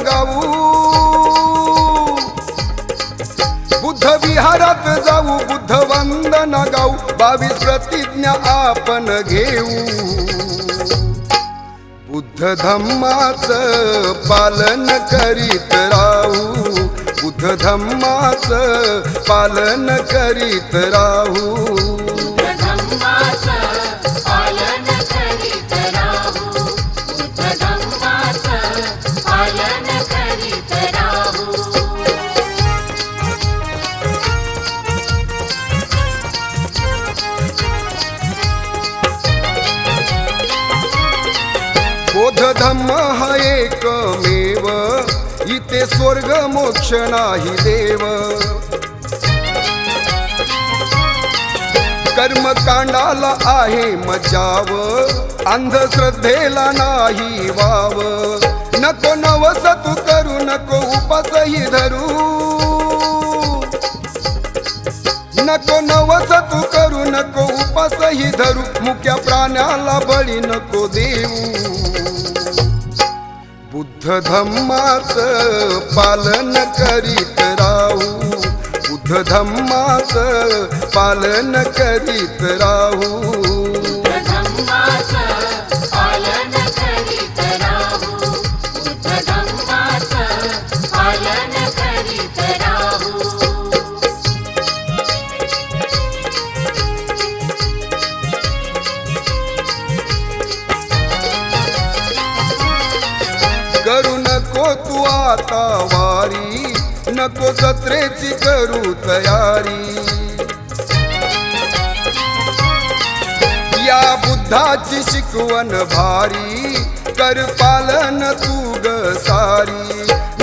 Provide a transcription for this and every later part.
गाऊ, बुद्ध विहारात जाऊ, बुद्ध वंदन गाऊ, 22 प्रतिज्ञा आपण घेऊ, बुद्ध धम्माचं पालन करीत राहू, बुद्ध धम्माचं पालन करीत राहू, बौद्ध धम्म हा एकमेव, इथे स्वर्ग मोक्ष नाही देव, कर्मकांडाला आहे मजाव, अंधश्रद्धेला नाही वाव, नको नवस तू करू, नको उपासही धरू, नको नवस तू करू, नको उपासही धरू, मुक्या प्राण्याला बळी नको देऊ, बुद्ध धम्माचं पालन करीत राहू, बुद्ध धम्माचं पालन करीत राहू, करू नको तू आता वारी, नको जत्रेची करू तयारी, या बुद्धाची शिकवण भारी, कर पालन तू ग सारी,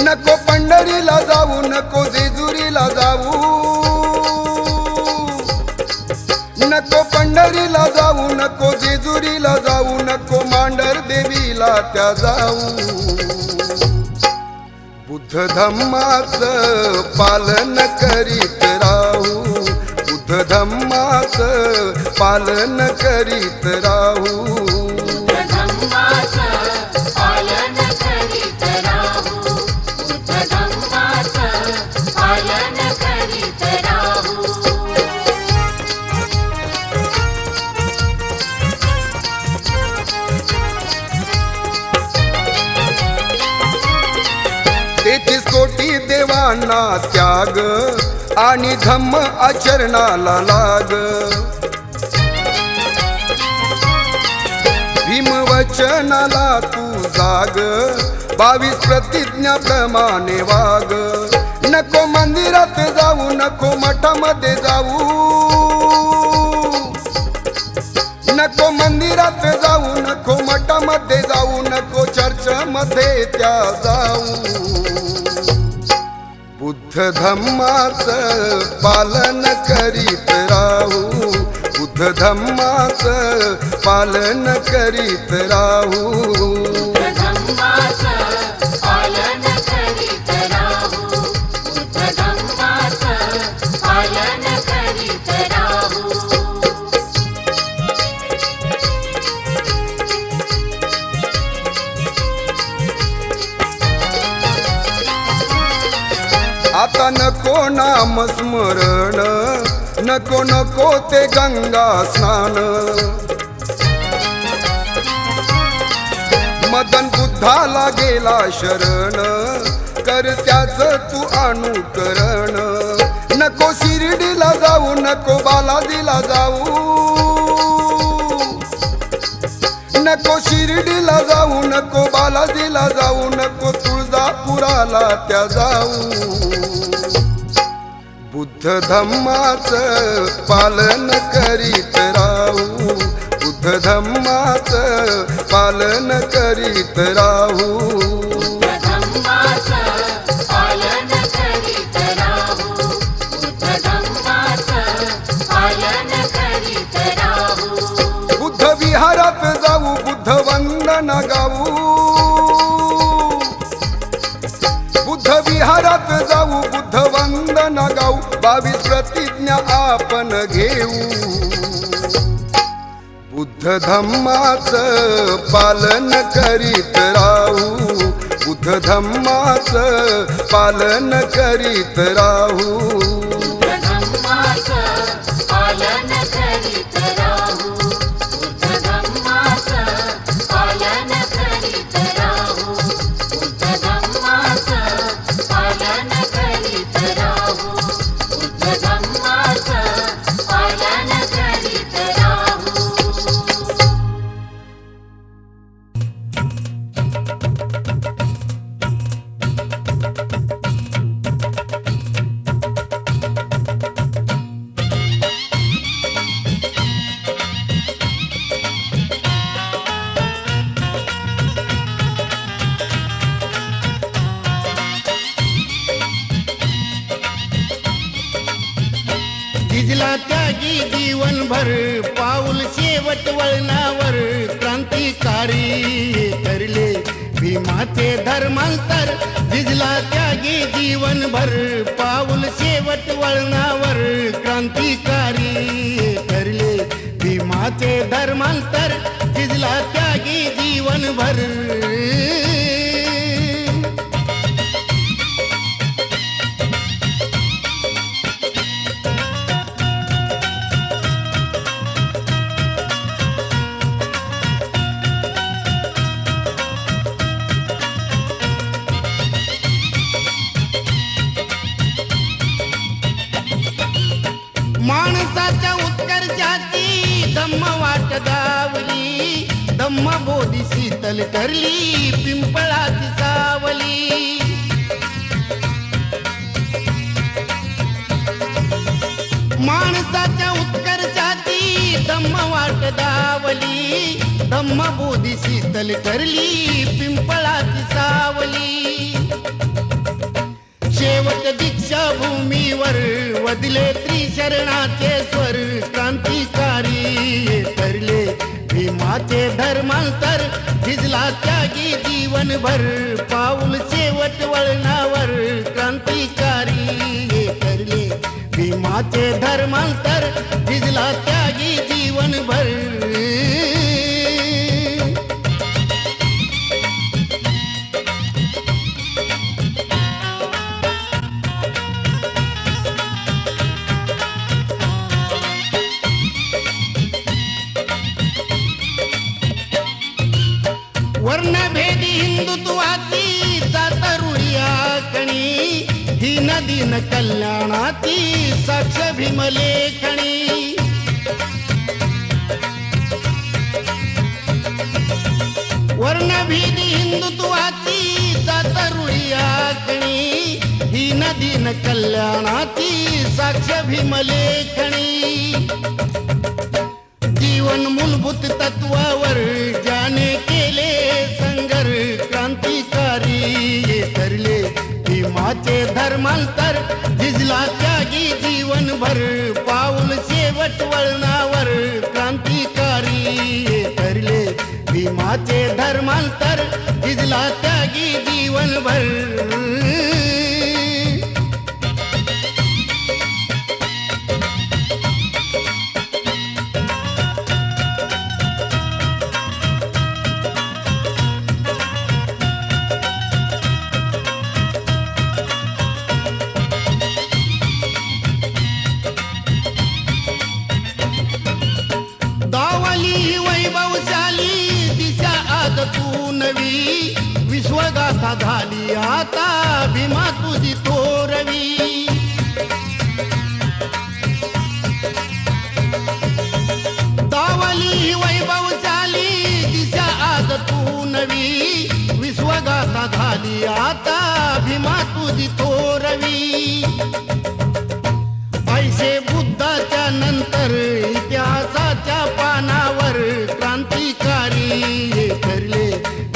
नको पंढरीला जाऊ, नको जेजुरीला जाऊ, नको पंढरीला जाऊ, नको जेजुरीला जाऊ, नको मांडर देवीला त्या जाऊ, बुद्ध धम्माचं पालन करीत राहू, बुद्ध धम्माचं पालन करीत राहू, तेहतीस कोटी देवांना त्याग आणि धम्म आचरणाला लाग, भीम वचनाला तू जाग, 22 प्रतिज्ञा प्रमाणे वाग, नको मंदिरात जाऊ, नको मठामध्ये जाऊ, नको मंदिरात जाऊ, नको मठामध्ये जाऊ, नको चर्चमध्ये त्या जाऊ, बुद्ध धम्माचं पालन करीत राहू, बुद्ध धम्माचं पालन करीत राहू, आता नको नाम स्मरण, नको नको ते गंगा स्नान, मदन बुद्धाला गेला शरण, कर त्याच तू अनुकरण, नको शिर्डीला जाऊ, नको बालाजीला जाऊ, नको शिर्डीला जाऊ, नको बालाजीला जाऊ, नको तुळजापुराला त्या जाऊ, बुद्ध धम्माचं पालन करीत राहू, बुद्ध धम्माचं पालन करीत राहू, बुद्ध विहारात जाऊ, बुद्ध वंदन गाऊ, बुद्ध विहारात जाऊ, बुद्ध वंदन गाऊ, 22 प्रतिज्ञा आपण घेऊ, बुद्ध धम्माचं पालन करीत राहू, बुद्ध बुद्ध धम्माचं पालन करीत राहू. बुद्ध धम्माचं पालन करीत राहू. बुद्ध धम्माचं पालन करीत राहू. बुद्ध धम्माचं पालन करीत राहू. बुद्ध धम्माचं पालन करीत राहू. झिजला त्यागी जीवनभर पाऊल शेवट वळणावर क्रांतिकारी करले भीमाचे धर्मांतर. झिजला त्यागी जीवनभर पाऊल शेवट वळणावर क्रांतिकारी करले भीमाचे धर्मांतर. झिजला त्यागी जीवनभर. माणसाच्या उत्कर्षाची धम्म वाट दावली. धम्म बोधी शीतल करली पिंपळाची सावली. माणसाच्या उत्कर्षाची धम्म वाट दावली. धम्म बोधी शीतल करली पिंपळाची सावली. शेवट दीक्षा भूमीवर वदले त्रिशरणाचे स्वर क्रांतिकारी करले भीमाचे धर्मांतर. झिजला त्यागी जीवनभर पाऊल शेवट वळणावर क्रांतिकारी करले भीमाचे धर्मांतर. झिजला त्यागी जीवनभर. वर्णभेदी हिंदुत्वाची जातरुळी आखणी. दीन दीन कल्याणाची साक्ष भीमलेखणी. वर्णभेदी हिंदुत्वाची जातरुळी आखणी. दीन दीन कल्याणाची साक्ष भीमलेखणी. जीवन मूलभूत तत्वावर ज्याने केले संघर्ष क्रांतिकारी करले भीमाचे धर्मांतर. झिजला त्यागी जीवनभर पाऊल शेवट वळणावर क्रांतिकारी करले भीमाचे धर्मांतर. झिजला त्यागी जीवनभर. वैभवशाली दिशा आज तू नवी. विश्वगाथा झाली आता भीमा तुझी थोरवी. दावली वैभवशाली दिशा आज तू नवी. विश्वगाथा झाली आता भीमा तुझी थोरवी. ऐसे बुद्धाच्या नंतर इतिहासाच्या पानावर क्रांतिकारी करले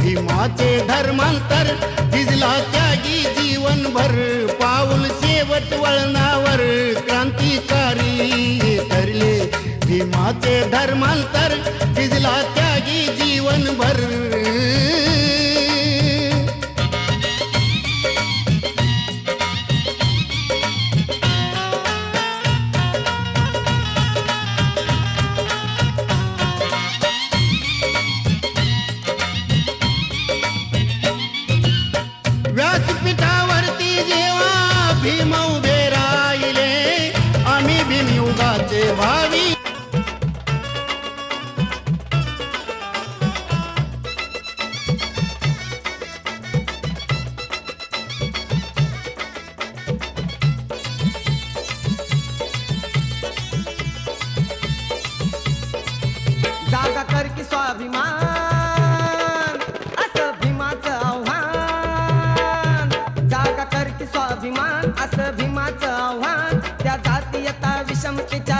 भीमाचे धर्मांतर. झिजला त्यागी जीवनभर पाऊल शेवट वळणावर क्रांतिकारी करले भीमाचे धर्मांतर. झिजला त्यागी जीवनभर. भीम उभे राहिले आम्ही भीमयुगाचे भावी. जागा कर की स्वाभिमान असं भीमाचं आव्हान. जागा कर की स्वाभिमान असं भीमाचं आव्हान. त्या जातीयता विषमतेच्या